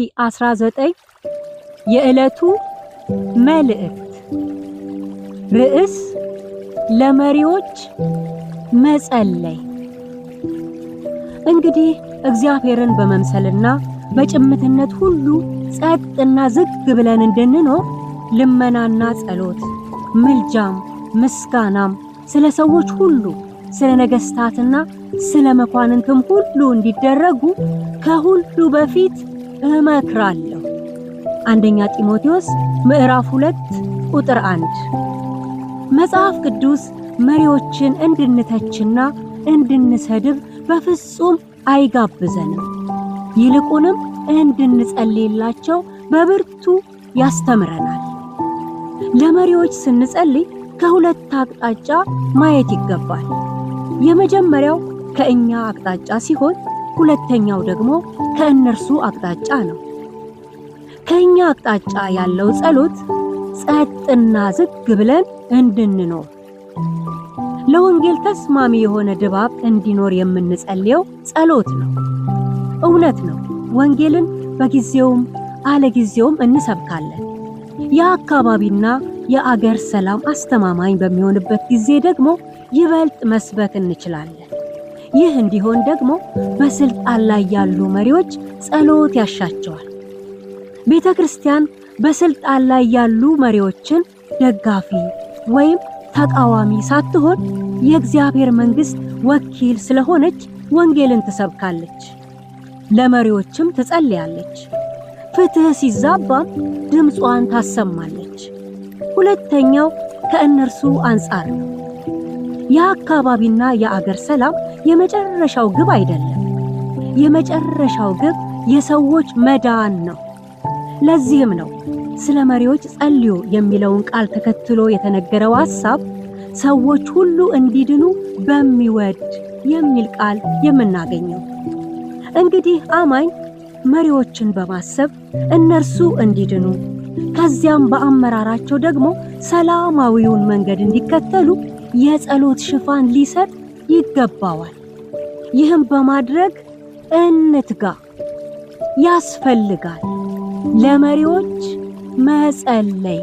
2019 የዕለቱ መልእክት ርዕስ ለመሪዎች መጸለይ። እንግዲህ እግዚአብሔርን በመምሰልና በጭምትነት ሁሉ ጸጥና ዝግ ብለን እንድንኖር ልመናና ጸሎት፣ ምልጃም ምስጋናም ስለ ሰዎች ሁሉ፣ ስለ ነገሥታትና ስለ መኳንንትም ሁሉ እንዲደረጉ ከሁሉ በፊት እመክራለሁ። አንደኛ ጢሞቴዎስ ምዕራፍ 2 ቁጥር 1። መጽሐፍ ቅዱስ መሪዎችን እንድንተችና እንድንሰድብ በፍጹም አይጋብዘንም። ይልቁንም እንድንጸልይላቸው በብርቱ ያስተምረናል። ለመሪዎች ስንጸልይ ከሁለት አቅጣጫ ማየት ይገባል። የመጀመሪያው ከእኛ አቅጣጫ ሲሆን ሁለተኛው ደግሞ ከእነርሱ አቅጣጫ ነው። ከእኛ አቅጣጫ ያለው ጸሎት ጸጥና ዝግ ብለን እንድንኖር፣ ለወንጌል ተስማሚ የሆነ ድባብ እንዲኖር የምንጸልየው ጸሎት ነው። እውነት ነው፣ ወንጌልን በጊዜውም አለጊዜውም እንሰብካለን። የአካባቢና የአገር ሰላም አስተማማኝ በሚሆንበት ጊዜ ደግሞ ይበልጥ መስበክ እንችላለን። ይህ እንዲሆን ደግሞ በስልጣን ላይ ያሉ መሪዎች ጸሎት ያሻቸዋል። ቤተ ክርስቲያን በስልጣን ላይ ያሉ መሪዎችን ደጋፊ ወይም ተቃዋሚ ሳትሆን የእግዚአብሔር መንግሥት ወኪል ስለሆነች ወንጌልን ትሰብካለች፣ ለመሪዎችም ትጸልያለች። ፍትሕ ሲዛባም ድምጿን ታሰማለች። ሁለተኛው ከእነርሱ አንጻር ነው። የአካባቢና የአገር ሰላም የመጨረሻው ግብ አይደለም። የመጨረሻው ግብ የሰዎች መዳን ነው። ለዚህም ነው ስለ መሪዎች ጸልዩ የሚለውን ቃል ተከትሎ የተነገረው ሐሳብ ሰዎች ሁሉ እንዲድኑ በሚወድ የሚል ቃል የምናገኘው። እንግዲህ አማኝ መሪዎችን በማሰብ እነርሱ እንዲድኑ ከዚያም በአመራራቸው ደግሞ ሰላማዊውን መንገድ እንዲከተሉ የጸሎት ሽፋን ሊሰጥ ይገባዋል። ይህም በማድረግ እንትጋ፣ ያስፈልጋል። ለመሪዎች መጸለይ